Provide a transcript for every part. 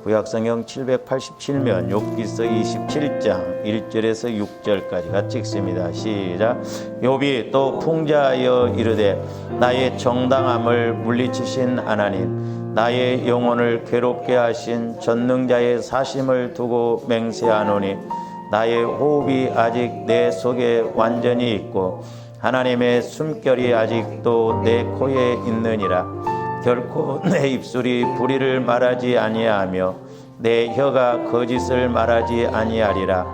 구약성경 787면 욥기서 27장 1절에서 6절까지 같이 읽습니다. 시작. 욥이 또 풍자하여 이르되 나의 정당함을 물리치신 하나님, 나의 영혼을 괴롭게 하신 전능자의 사심을 두고 맹세하노니 나의 호흡이 아직 내 속에 완전히 있고 하나님의 숨결이 아직도 내 코에 있느니라. 결코 내 입술이 불의를 말하지 아니하며 내 혀가 거짓을 말하지 아니하리라.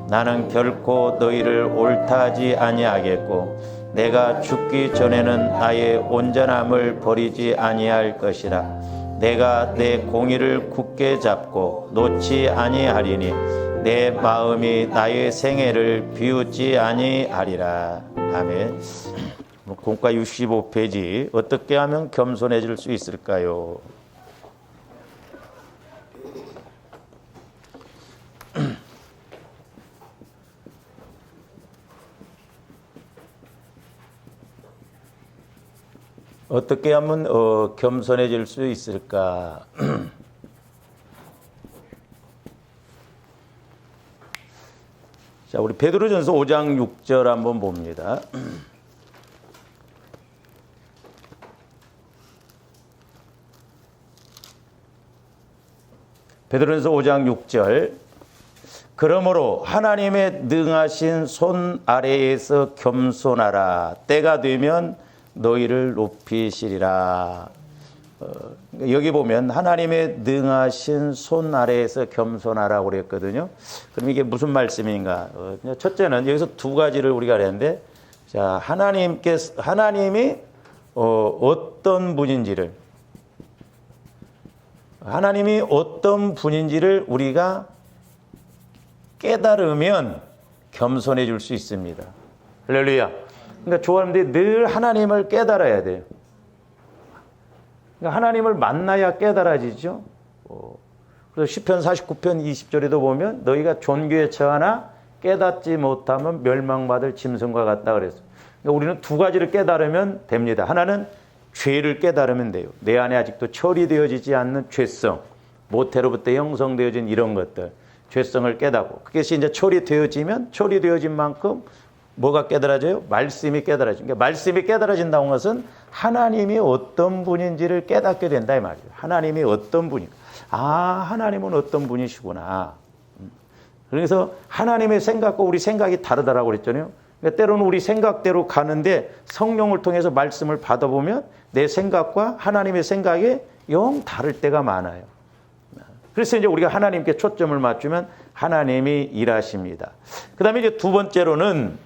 나는 결코 너희를 옳다하지 아니하겠고 내가 죽기 전에는 나의 온전함을 버리지 아니할 것이라. 내가 내 공의를 굳게 잡고 놓지 아니하리니 내 마음이 나의 생애를 비웃지 아니하리라. 아멘. 공과 65페이지. 어떻게 하면 겸손해질 수 있을까요? 어떻게 하면 겸손해질 수 있을까? 자, 우리 베드로전서 5장 6절 한번 봅니다. 베드로전서 5장 6절. 그러므로 하나님의 능하신 손 아래에서 겸손하라. 때가 되면 너희를 높이시리라. 여기 보면 하나님의 능하신 손 아래에서 겸손하라고 그랬거든요. 그럼 이게 무슨 말씀인가? 첫째는 여기서 두 가지를 우리가 했는데, 자, 하나님이 어떤 분인지를, 하나님이 어떤 분인지를 우리가 깨달으면 겸손해 줄 수 있습니다. 할렐루야. 그러니까 좋아하는데 늘 하나님을 깨달아야 돼요. 그러니까 하나님을 만나야 깨달아지죠. 그래서 시편 49편 20절에도 보면 너희가 존귀에 처하나 깨닫지 못하면 멸망받을 짐승과 같다 그랬어요. 그러니까 우리는 두 가지를 깨달으면 됩니다. 하나는 죄를 깨달으면 돼요. 내 안에 아직도 처리되어지지 않는 죄성, 모태로부터 형성되어진 이런 것들, 죄성을 깨닫고 그것이 이제 처리되어지면 처리되어진 만큼 뭐가 깨달아져요? 말씀이 깨달아져요. 그러니까 말씀이 깨달아진다는 것은 하나님이 어떤 분인지를 깨닫게 된다 이 말이에요. 하나님이 어떤 분인가? 아, 하나님은 어떤 분이시구나. 그래서 하나님의 생각과 우리 생각이 다르다라고 그랬잖아요. 그러니까 때로는 우리 생각대로 가는데 성령을 통해서 말씀을 받아보면 내 생각과 하나님의 생각이 영 다를 때가 많아요. 그래서 이제 우리가 하나님께 초점을 맞추면 하나님이 일하십니다. 그 다음에 이제 두 번째로는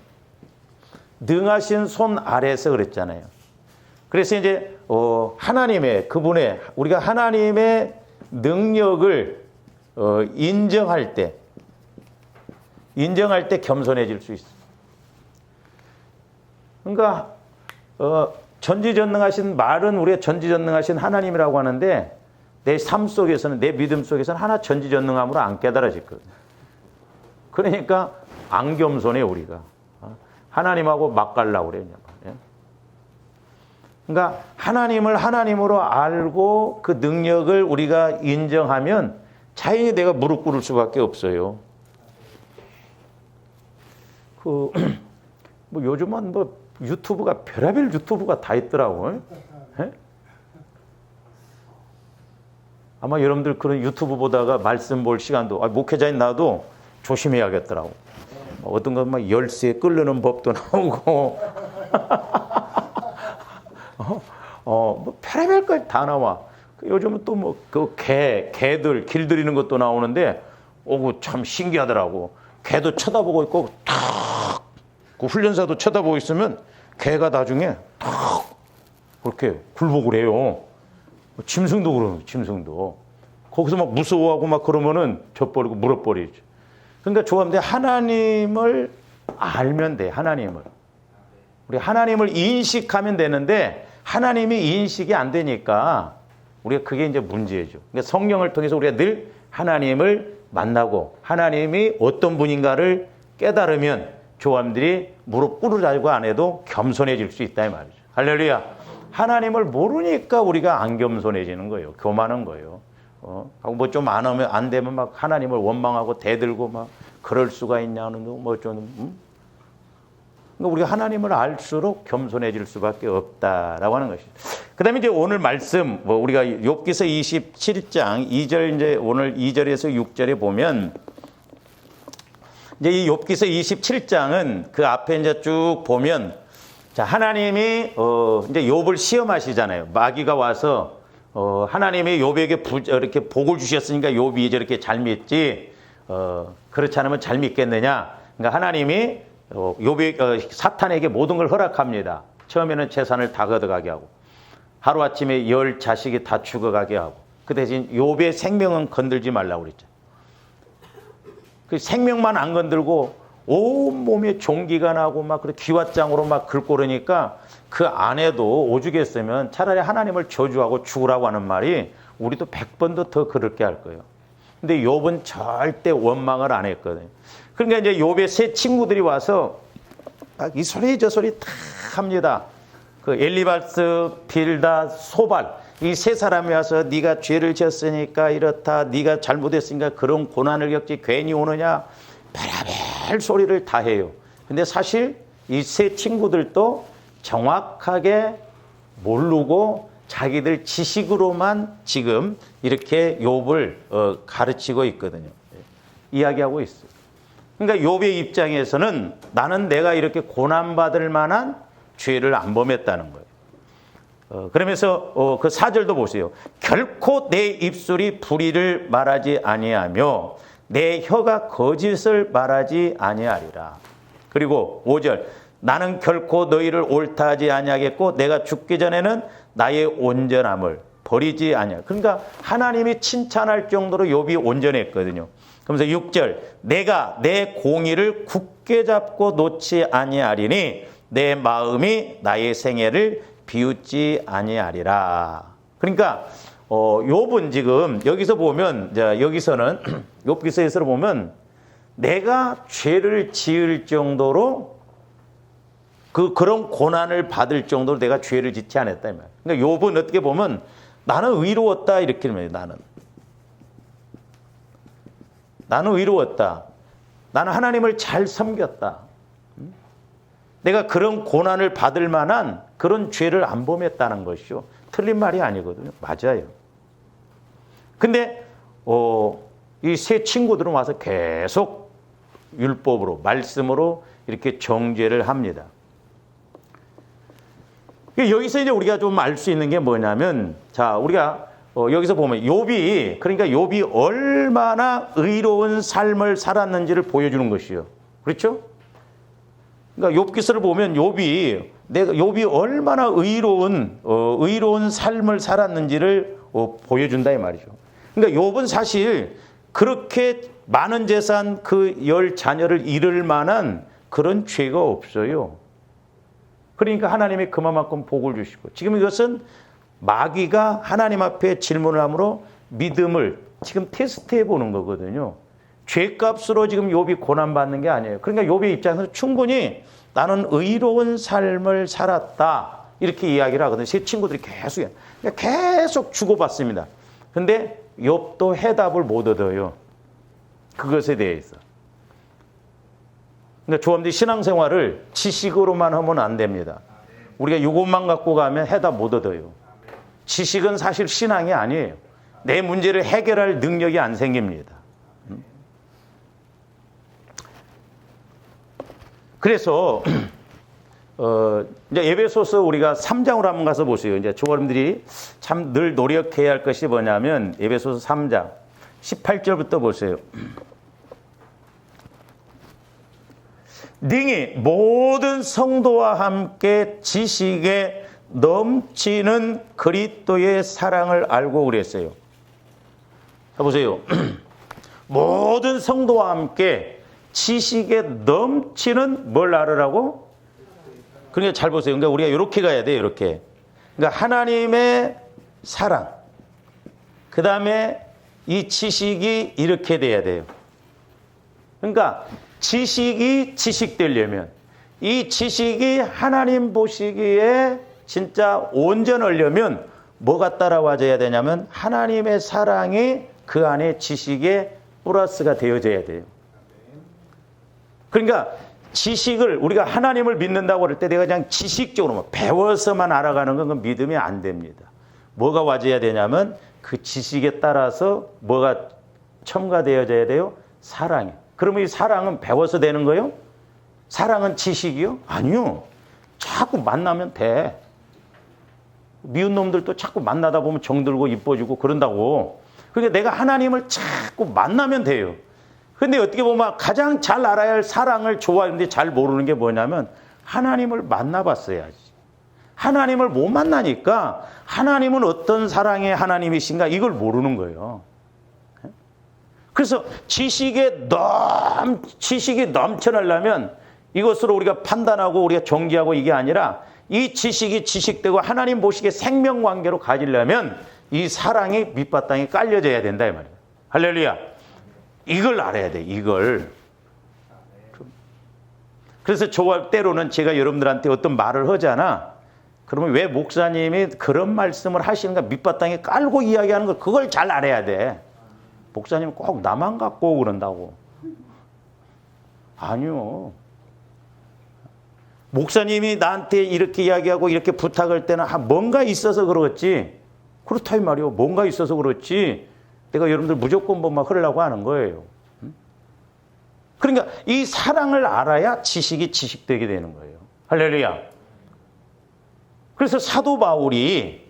능하신 손 아래에서 그랬잖아요. 그래서 이제 하나님의 그분의 우리가 하나님의 능력을 인정할 때 겸손해질 수 있어요. 그러니까 전지전능하신 말은 우리가 전지전능하신 하나님이라고 하는데 내 삶 속에서는 내 믿음 속에서는 하나 전지전능함으로 안 깨달아질 거예요. 그러니까 안 겸손해 우리가. 하나님하고 막 가려고 그래요. 그러니까 하나님을 하나님으로 알고 그 능력을 우리가 인정하면 자연히 내가 무릎 꿇을 수밖에 없어요. 뭐 요즘은 유튜브가 별의별 유튜브가 다 있더라고요. 예? 아마 여러분들 그런 유튜브 보다가 말씀 볼 시간도 목회자인 나도 조심해야겠더라고. 어떤 건 막 열쇠 끓는 법도 나오고 뭐 별의별 것 다 나와. 요즘은 또 뭐 그 개들 길들이는 것도 나오는데 참 신기하더라고. 개도 쳐다보고 있고 그 훈련사도 쳐다보고 있으면 개가 나중에 탁 그렇게 굴복을 해요. 짐승도 그러는 짐승도. 거기서 막 무서워하고 막 그러면은 져버리고 물어버리죠. 그러니까 좋아하는데 하나님을 알면 돼. 하나님을. 우리 하나님을 인식하면 되는데 하나님이 인식이 안 되니까 우리가 그게 이제 문제죠. 그러니까 성령을 통해서 우리가 늘 하나님을 만나고 하나님이 어떤 분인가를 깨달으면 조함들이 무릎 꿇으라고 안 해도 겸손해질 수 있다 이 말이죠. 할렐루야. 하나님을 모르니까 우리가 안 겸손해지는 거예요. 교만한 거예요. 하고 뭐 좀 안 되면 막 하나님을 원망하고 대들고 막 그럴 수가 있냐는 뭐 좀. 그러니까 우리가 하나님을 알수록 겸손해질 수밖에 없다라고 하는 것이죠. 그다음에 이제 오늘 말씀 뭐 우리가 욥기서 27장 2절 이제 오늘 2절에서 6절에 보면 이제 이 욥기서 27장은 그 앞에 이제 쭉 보면 자 하나님이 이제 욥을 시험하시잖아요. 마귀가 와서 하나님이 욥에게 이렇게 복을 주셨으니까 욥이 저렇게 잘 믿지 그렇지 않으면 잘 믿겠느냐. 그러니까 하나님이 욥이 사탄에게 모든 걸 허락합니다. 처음에는 재산을 다 걷어가게 하고 하루아침에 10 자식이 다 죽어가게 하고 그 대신 욥의 생명은 건들지 말라고 그랬죠. 그 생명만 안 건들고 온몸에 종기가 나고 막 그렇게 기왓장으로 막 긁고 그러니까 그 안에도 오죽했으면 차라리 하나님을 저주하고 죽으라고 하는 말이 우리도 100번도 더 그렇게 할 거예요. 근데 욥은 절대 원망을 안 했거든요. 그러니까 이제 욥의 세 친구들이 와서 이 소리 저 소리 다 합니다. 그 엘리바스, 빌다, 소발 이 세 사람이 와서 네가 죄를 지었으니까 이렇다, 네가 잘못했으니까 그런 고난을 겪지 괜히 오느냐 별의별 소리를 다 해요. 근데 사실 이 세 친구들도 정확하게 모르고 자기들 지식으로만 지금 이렇게 욥을 가르치고 있거든요. 이야기하고 있어요. 그러니까 욥의 입장에서는 나는 내가 이렇게 고난받을 만한 죄를 안 범했다는 거예요. 그러면서 그 4절도 보세요. 결코 내 입술이 불의를 말하지 아니하며 내 혀가 거짓을 말하지 아니하리라. 그리고 5절 나는 결코 너희를 옳다 하지 아니하겠고 내가 죽기 전에는 나의 온전함을 버리지 아니하. 그러니까 하나님이 칭찬할 정도로 욥이 온전했거든요. 그러면서 6절 내가 내 공의를 굳게 잡고 놓지 아니하리니 내 마음이 나의 생애를 비웃지 아니하리라. 그러니까 욥은 지금 여기서 보면 여기서는 욥기서에서 보면 내가 죄를 지을 정도로 그런 고난을 받을 정도로 내가 죄를 짓지 않았다 이 말이에요. 그러니까 욥은 어떻게 보면 나는 의로웠다 이렇게 말해요. 나는 의로웠다. 나는 하나님을 잘 섬겼다. 내가 그런 고난을 받을 만한 그런 죄를 안 범했다는 것이죠. 틀린 말이 아니거든요. 맞아요. 근데 이 세 친구들은 와서 계속 율법으로 말씀으로 이렇게 정죄를 합니다. 여기서 이제 우리가 좀 알 수 있는 게 뭐냐면 자 우리가 여기서 보면 욥이 얼마나 의로운 삶을 살았는지를 보여주는 것이요. 그렇죠? 그러니까 욥기서를 보면 욥이 얼마나 의로운 삶을 살았는지를 보여준다 이 말이죠. 그러니까 욥은 사실 그렇게 많은 재산 그 10 자녀를 잃을 만한 그런 죄가 없어요. 그러니까 하나님이 그만큼 복을 주시고 지금 이것은 마귀가 하나님 앞에 질문을 함으로 믿음을 지금 테스트해 보는 거거든요. 죄값으로 지금 욥이 고난받는 게 아니에요. 그러니까 욥의 입장에서 충분히 나는 의로운 삶을 살았다 이렇게 이야기를 하거든요. 세 친구들이 계속 주고받습니다. 근데 욥도 해답을 못 얻어요. 그것에 대해서. 그러니까 조합들이 신앙생활을 지식으로만 하면 안 됩니다. 우리가 이것만 갖고 가면 해답 못 얻어요. 지식은 사실 신앙이 아니에요. 내 문제를 해결할 능력이 안 생깁니다. 그래서 이제 에베소서 우리가 3장으로 한번 가서 보세요. 이제 조원님들이 참 늘 노력해야 할 것이 뭐냐면 에베소서 3장 18절부터 보세요. 능히 모든 성도와 함께 지식에 넘치는 그리스도의 사랑을 알고 그랬어요. 자 보세요. 모든 성도와 함께 지식에 넘치는 뭘 알으라고? 그러니까 잘 보세요. 그러니까 우리가 이렇게 가야 돼요. 이렇게. 그러니까 하나님의 사랑. 그 다음에 이 지식이 이렇게 돼야 돼요. 그러니까 지식이 지식되려면 이 지식이 하나님 보시기에 진짜 온전하려면 뭐가 따라와줘야 되냐면 하나님의 사랑이 그 안에 지식에 플러스가 되어져야 돼요. 그러니까 지식을 우리가 하나님을 믿는다고 그럴 때 내가 그냥 지식적으로만 배워서만 알아가는 건 그건 믿음이 안 됩니다. 뭐가 와줘야 되냐면 그 지식에 따라서 뭐가 첨가되어져야 돼요? 사랑이. 그러면 이 사랑은 배워서 되는 거예요? 사랑은 지식이요? 아니요. 자꾸 만나면 돼. 미운 놈들도 자꾸 만나다 보면 정들고 이뻐지고 그런다고. 그러니까 내가 하나님을 자꾸 만나면 돼요. 근데 어떻게 보면 가장 잘 알아야 할 사랑을 좋아하는데 잘 모르는 게 뭐냐면 하나님을 만나봤어야지. 하나님을 못 만나니까 하나님은 어떤 사랑의 하나님이신가 이걸 모르는 거예요. 그래서 지식이 넘쳐나려면 이것으로 우리가 판단하고 우리가 정지하고 이게 아니라 이 지식이 지식되고 하나님 보시기에 생명관계로 가지려면 이 사랑이 밑바탕에 깔려져야 된다 이 말이에요. 할렐루야. 이걸 알아야 돼. 이걸. 그래서 저 때로는 제가 여러분들한테 어떤 말을 하잖아. 그러면 왜 목사님이 그런 말씀을 하시는가 밑바탕에 깔고 이야기하는 걸 그걸 잘 알아야 돼. 목사님 꼭 나만 갖고 그런다고. 아니요. 목사님이 나한테 이렇게 이야기하고 이렇게 부탁할 때는 뭔가 있어서 그렇지. 그렇다 이 말이요. 뭔가 있어서 그렇지. 내가 여러분들 무조건 뭐만 하려고 하는 거예요. 그러니까 이 사랑을 알아야 지식이 지식되게 되는 거예요. 할렐루야. 그래서 사도 바울이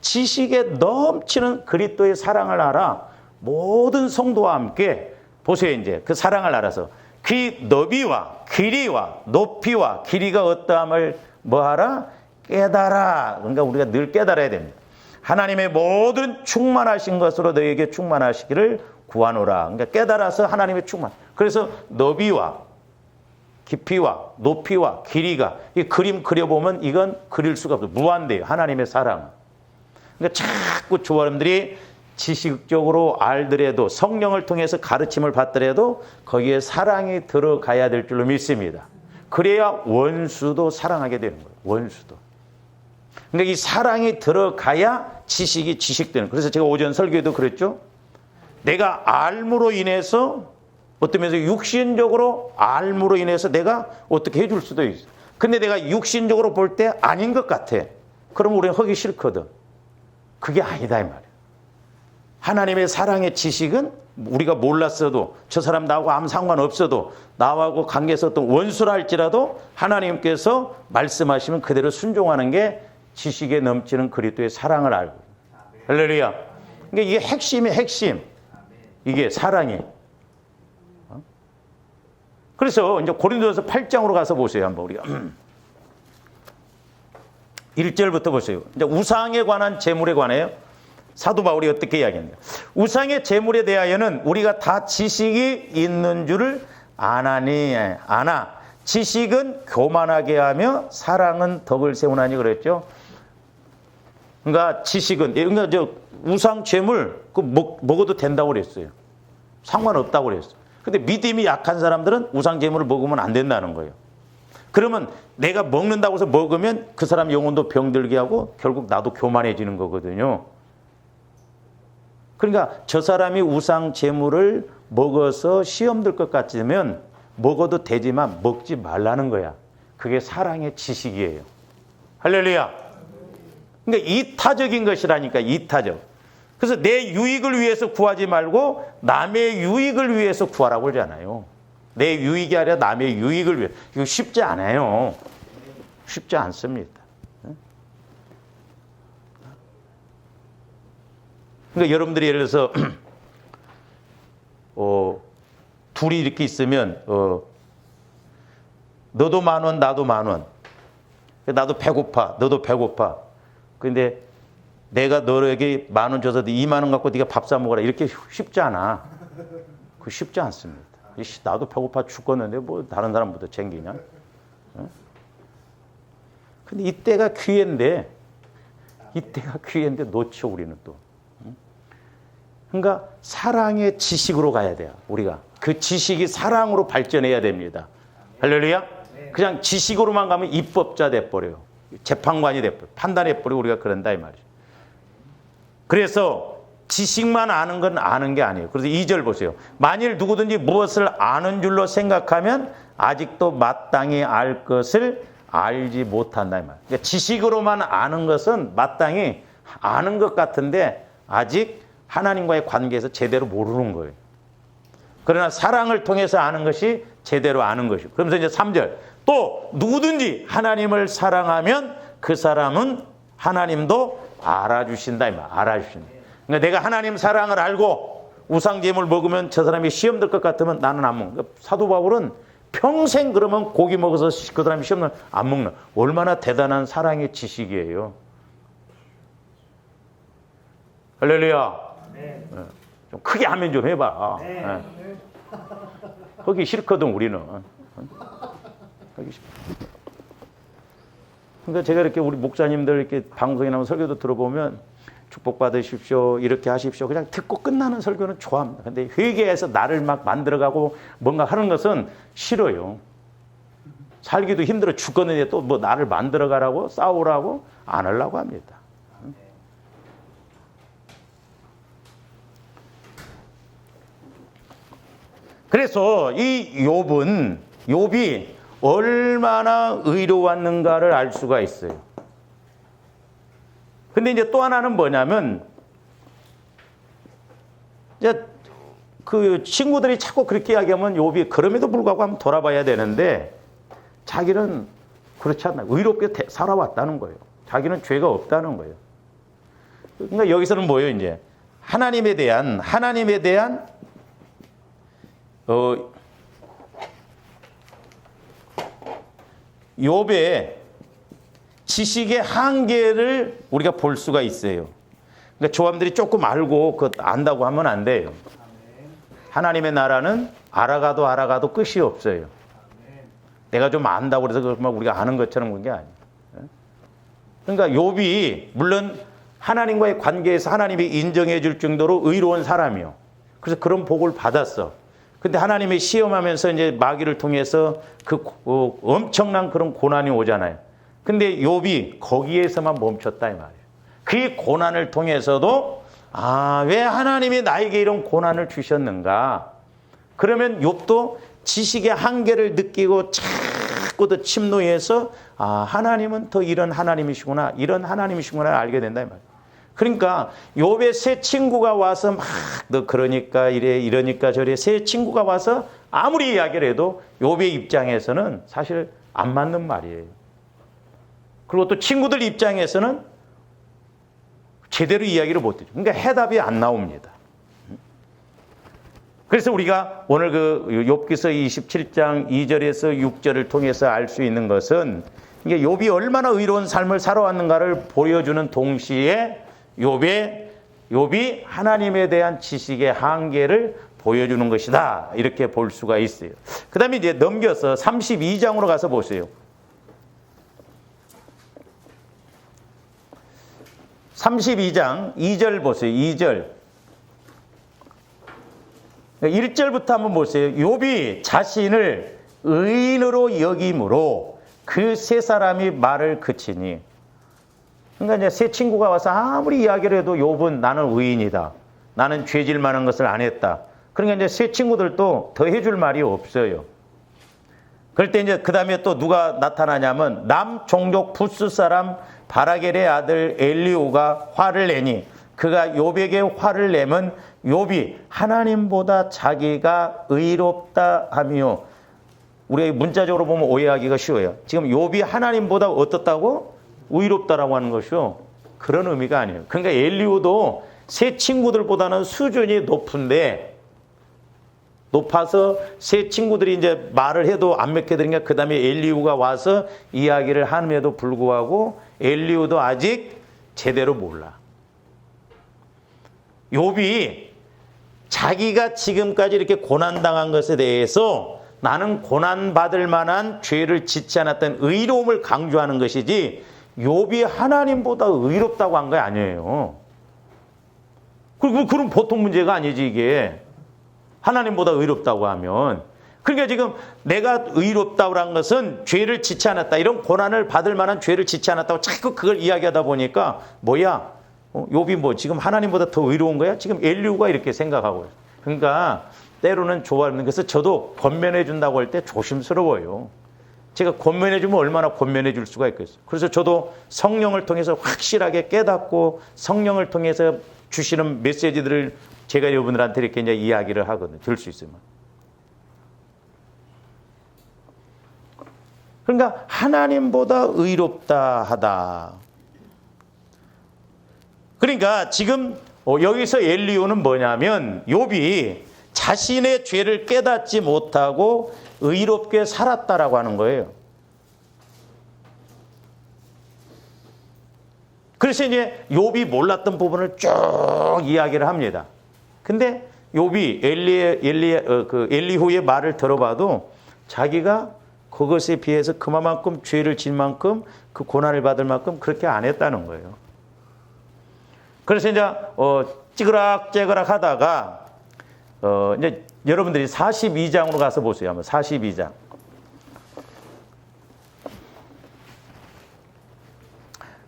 지식에 넘치는 그리스도의 사랑을 알아 모든 성도와 함께 보세요. 이제 그 사랑을 알아서 그 너비와 길이와 높이와 길이가 어떠함을 뭐하라? 깨달아. 그러니까 우리가 늘 깨달아야 됩니다. 하나님의 모든 충만하신 것으로 너에게 충만하시기를 구하노라. 그러니까 깨달아서 하나님의 충만. 그래서 너비와 깊이와 높이와 길이가 이 그림 그려보면 이건 그릴 수가 없어요. 무한대요. 하나님의 사랑. 그러니까 자꾸 조아람들이 지식적으로 알더라도 성령을 통해서 가르침을 받더라도 거기에 사랑이 들어가야 될 줄로 믿습니다. 그래야 원수도 사랑하게 되는 거예요. 원수도. 그러니까 이 사랑이 들어가야 지식이 지식되는. 그래서 제가 오전 설교에도 그랬죠. 내가 알므로 인해서 어떤 면에서 육신적으로 알므로 인해서 내가 어떻게 해줄 수도 있어. 근데 내가 육신적으로 볼 때 아닌 것 같아. 그럼 우리는 하기 싫거든. 그게 아니다 이 말이야. 하나님의 사랑의 지식은 우리가 몰랐어도 저 사람 나하고 아무 상관없어도 나하고 관계에서 어떤 원수라 할지라도 하나님께서 말씀하시면 그대로 순종하는 게 지식에 넘치는 그리스도의 사랑을 알고. 할렐루야. 그러니까 이게 핵심이 핵심. 이게 사랑이. 그래서 이제 고린도전서 8장으로 가서 보세요. 한번 우리가 1절부터 보세요. 이제 우상에 관한 재물에 관해요. 사도 바울이 어떻게 이야기합니까? 우상의 재물에 대하여는 우리가 다 지식이 있는 줄을 아나. 지식은 교만하게 하며 사랑은 덕을 세우나니 그랬죠. 그러니까 지식은 그러니까 저 우상 재물 그 먹어도 된다고 그랬어요. 상관없다고 그랬어요. 근데 믿음이 약한 사람들은 우상 재물을 먹으면 안 된다는 거예요. 그러면 내가 먹는다고 해서 먹으면 그 사람 영혼도 병들게 하고 결국 나도 교만해지는 거거든요. 그러니까 저 사람이 우상 재물을 먹어서 시험 들 것 같으면 먹어도 되지만 먹지 말라는 거야. 그게 사랑의 지식이에요. 할렐루야. 그러니까 이타적인 것이라니까 이타적. 그래서 내 유익을 위해서 구하지 말고 남의 유익을 위해서 구하라고 그러잖아요. 내 유익이 아니라 남의 유익을 위해. 이거 쉽지 않아요. 쉽지 않습니다. 그러니까 여러분들이 예를 들어서 둘이 이렇게 있으면 너도 10,000원 나도 10,000원. 나도 배고파 너도 배고파. 근데 내가 너에게 10,000원 줘서 20,000원 갖고 네가 밥 사 먹어라. 이렇게 쉽지 않아. 그거 쉽지 않습니다. 나도 배고파 죽겠는데 뭐 다른 사람보다 챙기냐. 근데 이때가 기회인데 놓쳐 우리는 또. 그러니까 사랑의 지식으로 가야 돼요. 우리가 그 지식이 사랑으로 발전해야 됩니다. 할렐루야. 그냥 지식으로만 가면 입법자 돼버려요. 재판관이 돼버려. 판단해버리고 우리가 그런다 이 말이죠. 그래서 지식만 아는 건 아는 게 아니에요. 그래서 2절 보세요. 만일 누구든지 무엇을 아는 줄로 생각하면 아직도 마땅히 알 것을 알지 못한다 이 말이에요. 그러니까 지식으로만 아는 것은 마땅히 아는 것 같은데 아직 하나님과의 관계에서 제대로 모르는 거예요. 그러나 사랑을 통해서 아는 것이 제대로 아는 것이고. 그러면서 이제 3절. 또 누구든지 하나님을 사랑하면 그 사람은 하나님도 알아주신다 이 말. 알아주신다. 그러니까 내가 하나님 사랑을 알고 우상제물 먹으면 저 사람이 시험 들 것 같으면 나는 안 먹는. 그러니까 사도 바울은 평생 그러면 고기 먹어서 그 사람이 시험 안 먹는. 얼마나 대단한 사랑의 지식이에요. 할렐루야. 네. 좀 크게 하면 좀 해봐. 네. 네. 하기 싫거든 우리는. 하기 싫어. 그러니까 제가 이렇게 우리 목사님들 이렇게 방송에 나오는 설교도 들어보면 축복 받으십시오 이렇게 하십시오 그냥 듣고 끝나는 설교는 좋아합니다. 근데 회개해서 나를 막 만들어가고 뭔가 하는 것은 싫어요. 살기도 힘들어 죽겠는데 또 뭐 나를 만들어가라고 싸우라고 안 하려고 합니다. 그래서 이 욥이 얼마나 의로웠는가를 알 수가 있어요. 근데 이제 또 하나는 뭐냐면 이제 그 친구들이 자꾸 그렇게 이야기하면 욥이 그럼에도 불구하고 한번 돌아봐야 되는데 자기는 그렇지 않나요? 의롭게 살아왔다는 거예요. 자기는 죄가 없다는 거예요. 그러니까 여기서는 뭐예요? 이제 하나님에 대한 욥의 지식의 한계를 우리가 볼 수가 있어요. 그러니까 조함들이 조금 알고 안다고 하면 안 돼요. 하나님의 나라는 알아가도 끝이 없어요. 내가 좀 안다고 해서 우리가 아는 것처럼 그런 게 아니에요. 그러니까 욥이 물론 하나님과의 관계에서 하나님이 인정해 줄 정도로 의로운 사람이요. 그래서 그런 복을 받았어. 근데 하나님이 시험하면서 이제 마귀를 통해서 엄청난 그런 고난이 오잖아요. 근데 욥이 거기에서만 멈췄다 이 말이에요. 그 고난을 통해서도 왜 하나님이 나에게 이런 고난을 주셨는가? 그러면 욥도 지식의 한계를 느끼고 자꾸 더 침노해서 하나님은 더 이런 하나님이시구나, 이런 하나님이시구나 알게 된다 이 말이에요. 그러니까 욥의 새 친구가 와서 막 너 그러니까 이래 이러니까 저래 새 친구가 와서 아무리 이야기를 해도 욥의 입장에서는 사실 안 맞는 말이에요. 그리고 또 친구들 입장에서는 제대로 이야기를 못 해줘. 그러니까 해답이 안 나옵니다. 그래서 우리가 오늘 그 욥기서 27장 2절에서 6절을 통해서 알 수 있는 것은 이게 욥이 얼마나 의로운 삶을 살아왔는가를 보여주는 동시에 욥이 하나님에 대한 지식의 한계를 보여주는 것이다. 이렇게 볼 수가 있어요. 그 다음에 이제 넘겨서 32장으로 가서 보세요. 32장 2절 보세요. 2절. 1절부터 한번 보세요. 욥이 자신을 의인으로 여김으로 그 세 사람이 말을 그치니. 그러니까 이제 새 친구가 와서 아무리 이야기를 해도 욥은 나는 의인이다. 나는 죄질 만한 것을 안 했다. 그러니까 이제 새 친구들도 더 해줄 말이 없어요. 그럴 때 이제 그 다음에 또 누가 나타나냐면 남 종족 부스 사람 바라겔의 아들 엘리후가 화를 내니 그가 욥에게 화를 내면 욥이 하나님보다 자기가 의롭다 하며 우리가 문자적으로 보면 오해하기가 쉬워요. 지금 욥이 하나님보다 어떻다고? 의롭다라고 하는 것이요. 그런 의미가 아니에요. 그러니까 엘리후도 새 친구들보다는 수준이 높아서 새 친구들이 이제 말을 해도 안 먹혀드리니까 그 다음에 엘리후가 와서 이야기를 함에도 불구하고 엘리후도 아직 제대로 몰라. 욥이 자기가 지금까지 이렇게 고난당한 것에 대해서 나는 고난받을 만한 죄를 짓지 않았던 의로움을 강조하는 것이지 욥이 하나님보다 의롭다고 한 거 아니에요. 그럼 보통 문제가 아니지 이게. 하나님보다 의롭다고 하면. 그러니까 지금 내가 의롭다고 한 것은 죄를 짓지 않았다. 이런 고난을 받을 만한 죄를 짓지 않았다고 자꾸 그걸 이야기하다 보니까 뭐야? 욥이 뭐 지금 하나님보다 더 의로운 거야? 지금 엘리후가 이렇게 생각하고 있어요. 그러니까 때로는 조바는 그래서 저도 권면해 준다고 할 때 조심스러워요. 제가 권면해 주면 얼마나 권면해 줄 수가 있겠어요. 그래서 저도 성령을 통해서 확실하게 깨닫고 성령을 통해서 주시는 메시지들을 제가 여러분들한테 이렇게 이제 이야기를 하거든요. 들을 수 있으면. 그러니까 하나님보다 의롭다 하다. 그러니까 지금 여기서 엘리후는 뭐냐면 욥이 자신의 죄를 깨닫지 못하고 의롭게 살았다라고 하는 거예요. 그래서 이제 욥이 몰랐던 부분을 쭉 이야기를 합니다. 근데 욥이 엘리후의 말을 들어봐도 자기가 그것에 비해서 그만큼 죄를 진 만큼 그 고난을 받을 만큼 그렇게 안 했다는 거예요. 그래서 이제 찌그락찌그락 하다가 이제 여러분들이 42장으로 가서 보세요. 한번 42장.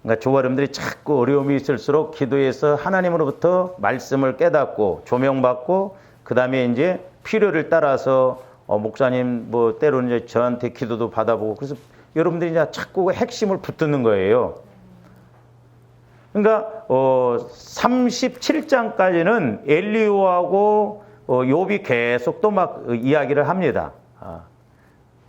그러니까 저와 여러분들이 자꾸 어려움이 있을수록 기도해서 하나님으로부터 말씀을 깨닫고 조명받고 그 다음에 이제 필요를 따라서 목사님 뭐 때로는 이제 저한테 기도도 받아보고 그래서 여러분들이 이제 자꾸 핵심을 붙드는 거예요. 그러니까 37장까지는 엘리후하고 욥이 계속 또 막 이야기를 합니다.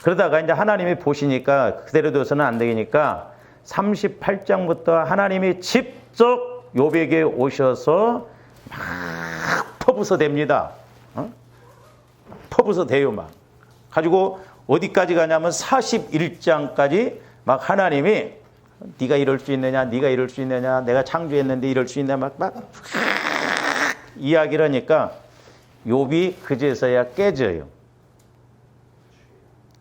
그러다가 이제 하나님이 보시니까 그대로 둬서는 안 되니까 38장부터 하나님이 직접 욥에게 오셔서 막 퍼부서댑니다. 퍼부서대요 막. 가지고 어디까지 가냐면 41장까지 막 하나님이 네가 이럴 수 있느냐, 네가 이럴 수 있느냐, 내가 창조했는데 이럴 수 있냐 막 이야기를 하니까 욥이 그제서야 깨져요.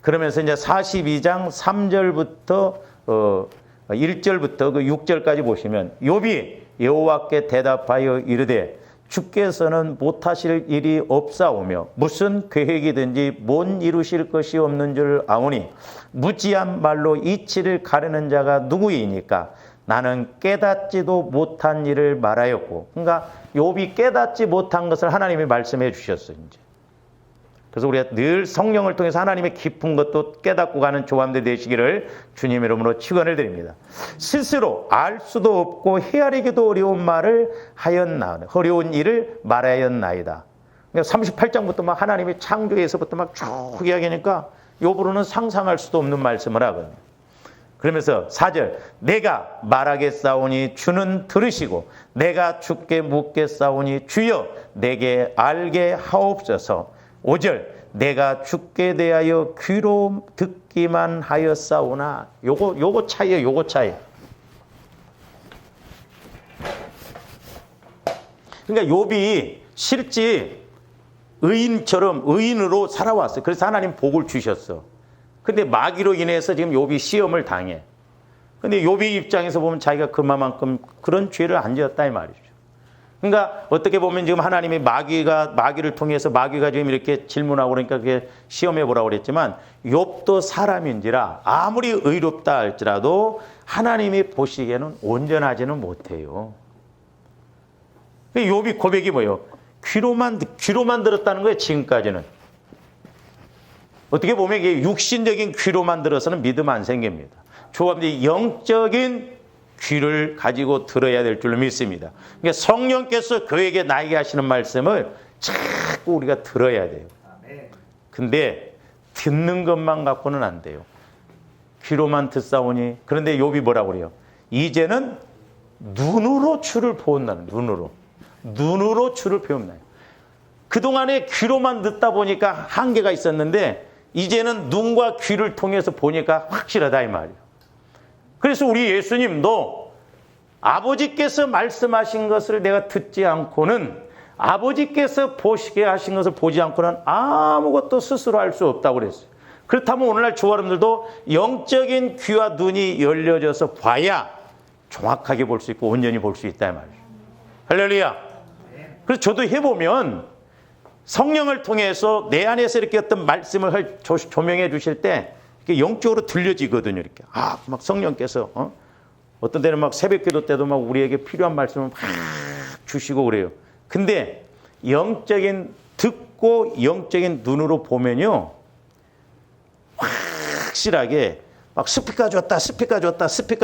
그러면서 이제 42장 3절부터 1절부터 그 6절까지 보시면 욥이 여호와께 대답하여 이르되 주께서는 못하실 일이 없사오며 무슨 계획이든지 못 이루실 것이 없는 줄 아오니 무지한 말로 이치를 가르는 자가 누구이니까 나는 깨닫지도 못한 일을 말하였고 그러니까 욥이 깨닫지 못한 것을 하나님이 말씀해 주셨어요. 이제. 그래서 우리가 늘 성령을 통해서 하나님의 깊은 것도 깨닫고 가는 조함들 되시기를 주님의 이름으로 축원을 드립니다. 스스로 알 수도 없고 헤아리기도 어려운 말을 하였나, 어려운 일을 말하였나이다. 그러니까 38장부터 막 하나님의 창조에서부터 막 쭉 이야기하니까 욥으로는 상상할 수도 없는 말씀을 하거든요. 그러면서 4절 내가 말하겠사오니 주는 들으시고 내가 주께 묻겠사오니 주여 내게 알게 하옵소서. 5절 내가 주께 대하여 귀로 듣기만 하였사오나 요거 차이예요. 요거 차이. 그러니까 욥이 실제 의인처럼 의인으로 살아왔어요. 그래서 하나님 복을 주셨어. 근데 마귀로 인해서 지금 욥이 시험을 당해. 근데 욥의 입장에서 보면 자기가 그만큼 그런 죄를 안 지었다 이 말이죠. 그러니까 어떻게 보면 지금 하나님이 마귀를 통해서 마귀가 지금 이렇게 질문하고 그러니까 그게 시험해 보라고 그랬지만 욥도 사람인지라 아무리 의롭다 할지라도 하나님이 보시기에는 온전하지는 못해요. 욥이 고백이 뭐예요? 귀로만 들었다는 거예요. 지금까지는. 어떻게 보면 이게 육신적인 귀로만 들어서는 믿음 안 생깁니다. 조합이 영적인 귀를 가지고 들어야 될 줄로 믿습니다. 그러니까 성령께서 그에게 나에게 하시는 말씀을 자꾸 우리가 들어야 돼요. 근데 듣는 것만 갖고는 안 돼요. 귀로만 듣사오니. 그런데 욥이 뭐라고 그래요? 이제는 눈으로 주를 보온다는 눈으로 주를 배운다요. 그동안에 귀로만 듣다 보니까 한계가 있었는데 이제는 눈과 귀를 통해서 보니까 확실하다 이 말이에요. 그래서 우리 예수님도 아버지께서 말씀하신 것을 내가 듣지 않고는 아버지께서 보시게 하신 것을 보지 않고는 아무것도 스스로 할 수 없다고 그랬어요. 그렇다면 오늘날 저와 여러분들도 영적인 귀와 눈이 열려져서 봐야 정확하게 볼 수 있고 온전히 볼 수 있다 이 말이에요. 할렐루야. 그래서 저도 해보면 성령을 통해서 내 안에서 이렇게 어떤 말씀을 조명해 주실 때 이렇게 영적으로 들려지거든요. 이렇게. 막 성령께서, 어떤 때는 막 새벽 기도 때도 막 우리에게 필요한 말씀을 막 주시고 그래요. 근데 듣고 영적인 눈으로 보면요. 확실하게 막 스피커 줬다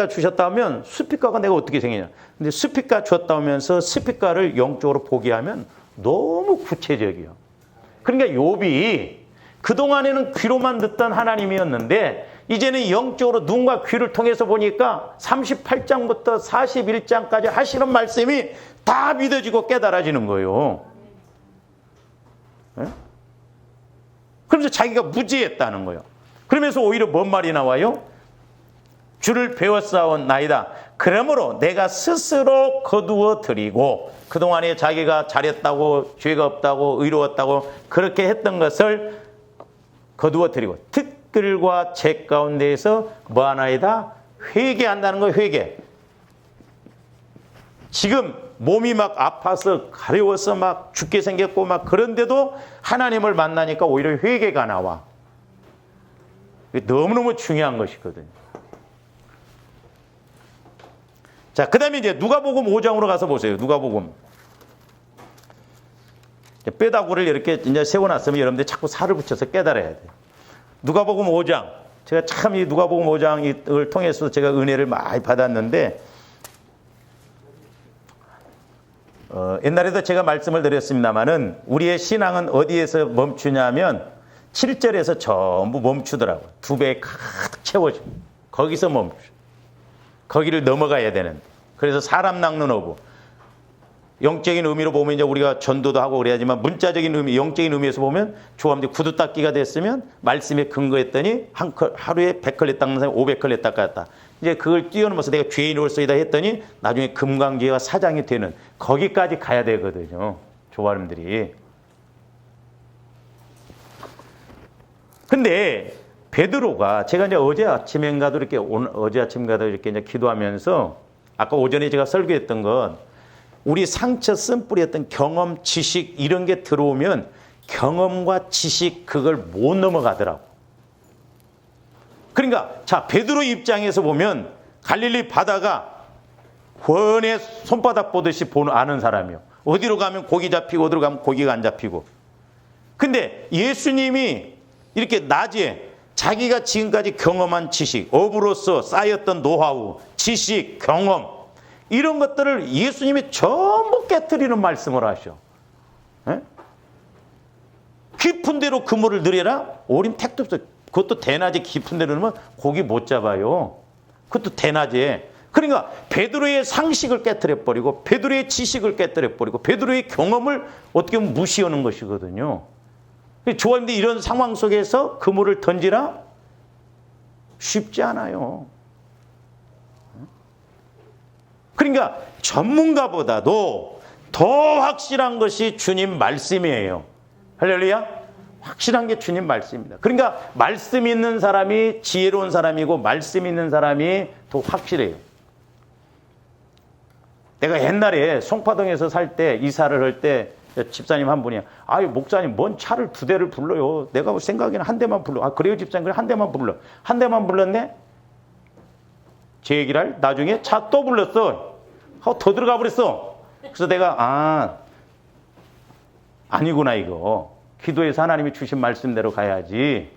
주셨다 하면 스피커가 내가 어떻게 생기냐. 근데 스피커 줬다 하면서 스피커를 영적으로 보게 하면 너무 구체적이요. 그러니까 욥이 그동안에는 귀로만 듣던 하나님이었는데 이제는 영적으로 눈과 귀를 통해서 보니까 38장부터 41장까지 하시는 말씀이 다 믿어지고 깨달아지는 거예요. 네? 그러면서 자기가 무지했다는 거예요. 그러면서 오히려 뭔 말이 나와요? 주를 배워싸운 나이다. 그러므로 내가 스스로 거두어 드리고 그동안에 자기가 잘했다고 죄가 없다고 의로웠다고 그렇게 했던 것을 거두어 드리고 특글과 죄 가운데에서 뭐하나이다? 회개한다는 거예요. 회개. 지금 몸이 막 아파서 가려워서 막 죽게 생겼고 막 그런데도 하나님을 만나니까 오히려 회개가 나와. 너무너무 중요한 것이거든요. 자, 그 다음에 이제 누가복음 5장으로 가서 보세요. 누가복음. 뼈다구를 이렇게 이제 세워놨으면 여러분들 자꾸 살을 붙여서 깨달아야 돼요. 누가복음 5장. 제가 참 이 누가복음 5장을 통해서 제가 은혜를 많이 받았는데, 옛날에도 제가 말씀을 드렸습니다만은 우리의 신앙은 어디에서 멈추냐면 7절에서 전부 멈추더라고요. 두 배에 가득 채워져. 거기서 멈추. 거기를 넘어가야 되는데. 그래서 사람 낚는 어부. 영적인 의미로 보면 이제 우리가 전도도 하고 그래야지만 문자적인 의미, 영적인 의미에서 보면 조합대 구두 닦기가 됐으면 말씀에 근거했더니 하루에 100걸레 닦는 사람이 500걸레 닦았다. 이제 그걸 뛰어넘어서 내가 죄인으로서이다 했더니 나중에 금강지와 사장이 되는 거기까지 가야 되거든요. 조화님들이. 근데 베드로가 제가 이제 어제 아침인가도 이렇게 이제 기도하면서 아까 오전에 제가 설교했던 건 우리 상처 쓴뿌리였던 경험, 지식 이런 게 들어오면 경험과 지식 그걸 못 넘어가더라고. 그러니까 자 베드로 입장에서 보면 갈릴리 바다가 훤히 손바닥 보듯이 아는 사람이요. 어디로 가면 고기 잡히고 어디로 가면 고기가 안 잡히고. 근데 예수님이 이렇게 낮에 자기가 지금까지 경험한 지식, 어부로서 쌓였던 노하우, 지식, 경험 이런 것들을 예수님이 전부 깨뜨리는 말씀을 하셔. 에? 깊은 데로 그물을 들여라? 오림 택도 없어. 그것도 대낮에 깊은 데로 넣으면 고기 못 잡아요. 그것도 대낮에. 그러니까 베드로의 상식을 깨뜨려버리고 베드로의 지식을 깨뜨려버리고 베드로의 경험을 어떻게 보면 무시하는 것이거든요. 조합인데 이런 상황 속에서 그물을 던지라? 쉽지 않아요. 그러니까 전문가보다도 더 확실한 것이 주님 말씀이에요. 할렐루야. 확실한 게 주님 말씀입니다. 그러니까 말씀 있는 사람이 지혜로운 사람이고 말씀 있는 사람이 더 확실해요. 내가 옛날에 송파동에서 살 때 이사를 할 때 집사님 한 분이 아유 목사님 뭔 차를 2대를 불러요. 내가 생각에는 한 대만 불러. 아 그래요 집사님 그래 한 대만 불러. 한 대만 불렀네. 제 얘기를 할 나중에 차 또 불렀어. 더 들어가 버렸어. 그래서 내가 아니구나 이거. 기도해서 하나님이 주신 말씀대로 가야지.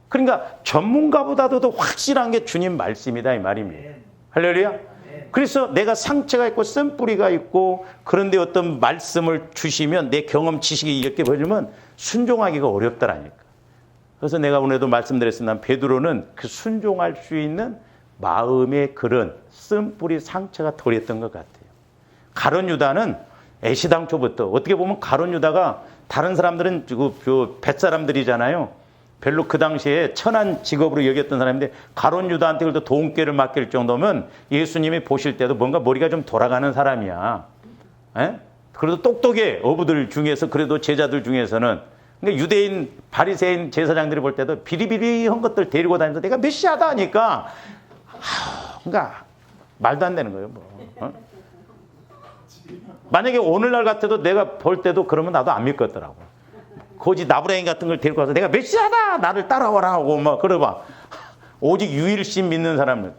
그러니까 전문가보다도 더 확실한 게 주님 말씀이다 이 말입니다. 할렐루야. 그래서 내가 상처가 있고 쓴뿌리가 있고 그런데 어떤 말씀을 주시면 내 경험 지식이 이렇게 보여주면 순종하기가 어렵더라니까. 그래서 내가 오늘도 말씀드렸습니다. 베드로는 그 순종할 수 있는 마음의 그런 쓴뿌리 상처가 덜했던 것 같아요. 가룟 유다는 애시당초부터 어떻게 보면 가룟 유다가 다른 사람들은 그 뱃사람들이잖아요. 별로 그 당시에 천한 직업으로 여겼던 사람인데 가룟 유다한테 그래도 돈꾀를 맡길 정도면 예수님이 보실 때도 뭔가 머리가 좀 돌아가는 사람이야. 에? 그래도 똑똑해. 어부들 중에서 그래도 제자들 중에서는. 그러니까 유대인 바리새인 제사장들이 볼 때도 비리비리한 것들 데리고 다니면서 내가 메시아다 하니까 그러니까 말도 안 되는 거예요. 뭐. 만약에 오늘날 같아도 내가 볼 때도 그러면 나도 안 믿겠더라고. 거지 나부랭이 같은 걸 데리고 와서 내가 메시아다 나를 따라와라 하고 막 그러봐. 오직 유일신 믿는 사람들.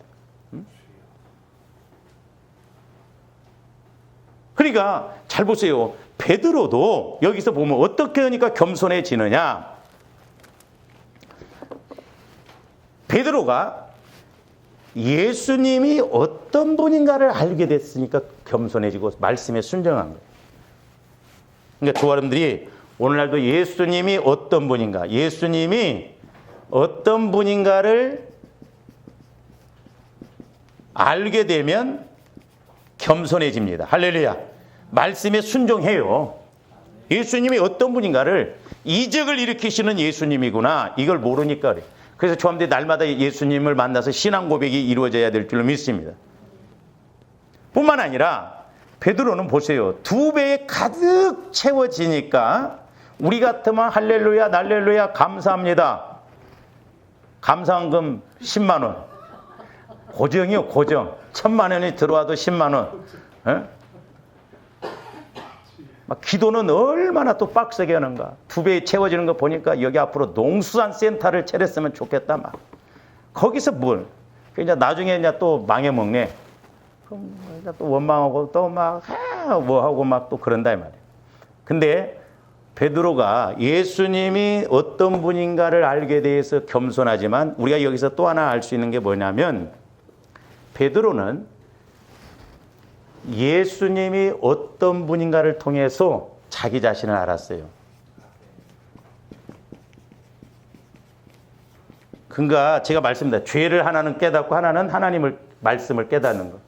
그러니까 잘 보세요. 베드로도 여기서 보면 어떻게 하니까 겸손해지느냐. 베드로가 예수님이 어떤 분인가를 알게 됐으니까 겸손해지고 말씀에 순종한 거예요. 그러니까 두 사람들이 오늘날도 예수님이 어떤 분인가, 예수님이 어떤 분인가를 알게 되면 겸손해집니다. 할렐루야. 말씀에 순종해요. 예수님이 어떤 분인가를, 이적을 일으키시는 예수님이구나, 이걸 모르니까 그래요. 그래서 저한테 날마다 예수님을 만나서 신앙 고백이 이루어져야 될 줄로 믿습니다. 뿐만 아니라 베드로는 보세요. 2배에 가득 채워지니까 우리 같으면 할렐루야, 날렐루야, 감사합니다. 감사한금 10만 원. 고정이요, 고정. 1,000만 원이 들어와도 10만 원. 에? 막 기도는 얼마나 또 빡세게 하는가. 2배에 채워지는 거 보니까 여기 앞으로 농수산 센터를 차렸으면 좋겠다. 막 거기서 뭘? 이제 나중에 이제 또 망해먹네. 그럼 이제 또 원망하고 또 막 뭐 하고 막 또 그런다 이 말이에요. 근데 베드로가 예수님이 어떤 분인가를 알게 돼서 겸손하지만 우리가 여기서 또 하나 알 수 있는 게 뭐냐면 베드로는 예수님이 어떤 분인가를 통해서 자기 자신을 알았어요. 그러니까 제가 말씀드립니다. 죄를 하나는 깨닫고 하나는 하나님을 말씀을 깨닫는 거.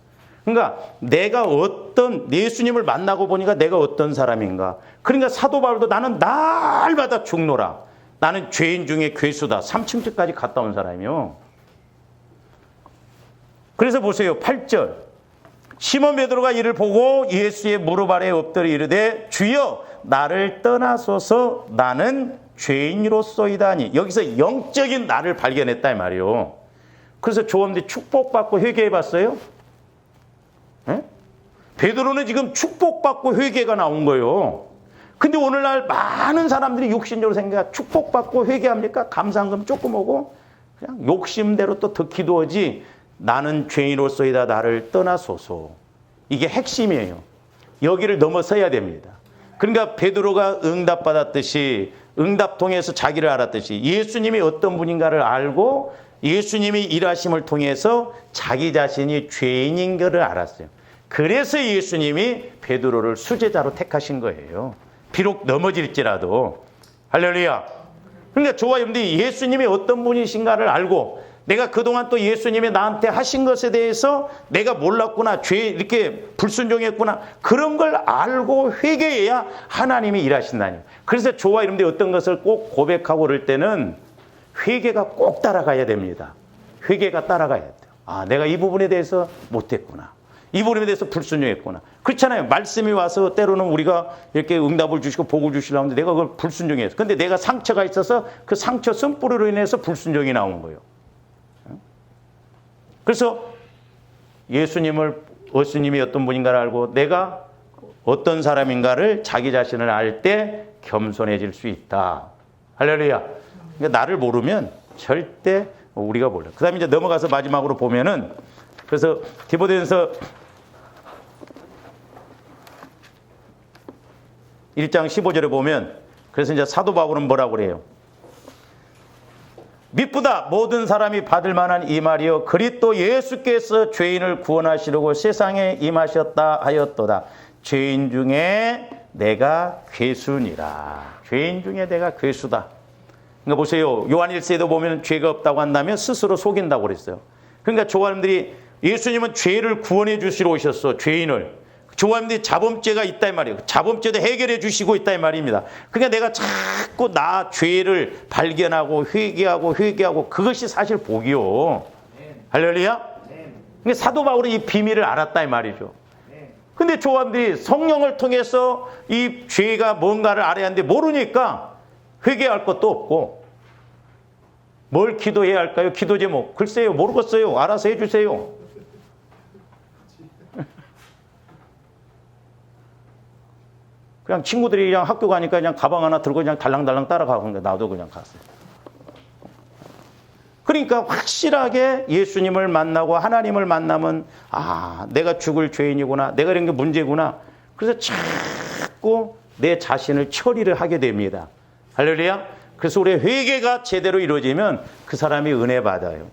그러니까 내가 어떤 예수님을 만나고 보니까 내가 어떤 사람인가. 그러니까 사도 바울도 나는 날마다 죽노라. 나는 죄인 중에 괴수다. 3층까지 갔다 온 사람이요. 그래서 보세요. 8절. 시몬 베드로가 이를 보고 예수의 무릎 아래에 엎드려 이르되 주여 나를 떠나소서 나는 죄인으로소이다니. 여기서 영적인 나를 발견했다 이 말이요. 그래서 조언들 축복받고 회개해 봤어요? 에? 베드로는 지금 축복받고 회개가 나온 거예요. 근데 오늘날 많은 사람들이 육신적으로 생각 축복받고 회개합니까? 감사한금 조금 오고 그냥 욕심대로 또 더 기도하지. 나는 죄인으로서이다 나를 떠나소서. 이게 핵심이에요. 여기를 넘어서야 됩니다. 그러니까 베드로가 응답받았듯이 응답 통해서 자기를 알았듯이 예수님이 어떤 분인가를 알고 예수님이 일하심을 통해서 자기 자신이 죄인인 것을 알았어요. 그래서 예수님이 베드로를 수제자로 택하신 거예요. 비록 넘어질지라도. 할렐루야. 그러니까 저와 여러분들이 예수님이 어떤 분이신가를 알고 내가 그동안 또 예수님이 나한테 하신 것에 대해서 내가 몰랐구나, 죄 이렇게 불순종했구나, 그런 걸 알고 회개해야 하나님이 일하신다니요. 그래서 저와 여러분들이 어떤 것을 꼭 고백하고 그럴 때는 회개가 꼭 따라가야 됩니다. 회개가 따라가야 돼요. 아, 내가 이 부분에 대해서 못했구나. 이 부분에 대해서 불순종했구나. 그렇잖아요. 말씀이 와서 때로는 우리가 이렇게 응답을 주시고 복을 주시려고 하는데 내가 그걸 불순종했어. 근데 내가 상처가 있어서 그 상처 쓴뿌리로 인해서 불순종이 나온 거예요. 그래서 예수님이 어떤 분인가를 알고 내가 어떤 사람인가를 자기 자신을 알 때 겸손해질 수 있다. 할렐루야. 그러니까 나를 모르면 절대 우리가 몰라. 그 다음에 이제 넘어가서 마지막으로 보면은 그래서 디모데전서 1장 15절에 보면 그래서 이제 사도 바울은 뭐라고 그래요? 미쁘다 모든 사람이 받을 만한 이 말이요 그리스도 예수께서 죄인을 구원하시려고 세상에 임하셨다 하였도다. 죄인 중에 내가 괴수니라. 죄인 중에 내가 괴수다. 그러니까 보세요. 요한 1세에도 보면 죄가 없다고 한다면 스스로 속인다고 그랬어요. 그러니까 조관님들이 예수님은 죄를 구원해 주시러 오셨어. 죄인을. 조관님들이 자범죄가 있다 이 말이에요. 자범죄도 해결해 주시고 있다 이 말입니다. 그러니까 내가 자꾸 나 죄를 발견하고 회개하고 그것이 사실 복이요. 할렐루야. 그러니까 사도 바울은 이 비밀을 알았다 이 말이죠. 근데 조관님들이 성령을 통해서 이 죄가 뭔가를 알아야 하는데 모르니까 회개할 것도 없고 뭘 기도해야 할까요? 기도 제목 글쎄요 모르겠어요. 알아서 해주세요. 그냥 친구들이 그냥 학교 가니까 그냥 가방 하나 들고 그냥 달랑달랑 따라가고 나도 그냥 갔어요. 그러니까 확실하게 예수님을 만나고 하나님을 만나면 아, 내가 죽을 죄인이구나. 내가 이런 게 문제구나. 그래서 자꾸 내 자신을 처리를 하게 됩니다. 할렐루야. 그래서 우리의 회개가 제대로 이루어지면 그 사람이 은혜 받아요.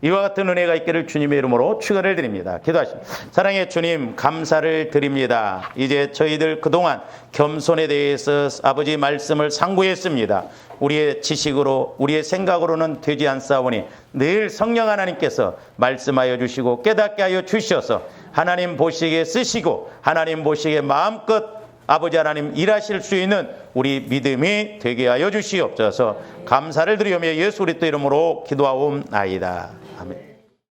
이와 같은 은혜가 있기를 주님의 이름으로 축원을 드립니다. 기도하십니다. 사랑의 주님, 감사를 드립니다. 이제 저희들 그동안 겸손에 대해서 아버지 말씀을 상고했습니다. 우리의 지식으로 우리의 생각으로는 되지 않사오니 늘 성령 하나님께서 말씀하여 주시고 깨닫게 하여 주셔서 하나님 보시기에 쓰시고 하나님 보시기에 마음껏 아버지 하나님 일하실 수 있는 우리 믿음이 되게 하여 주시옵소서. 감사를 드리오며 예수 그리스도 이름으로 기도하옵나이다. 아멘.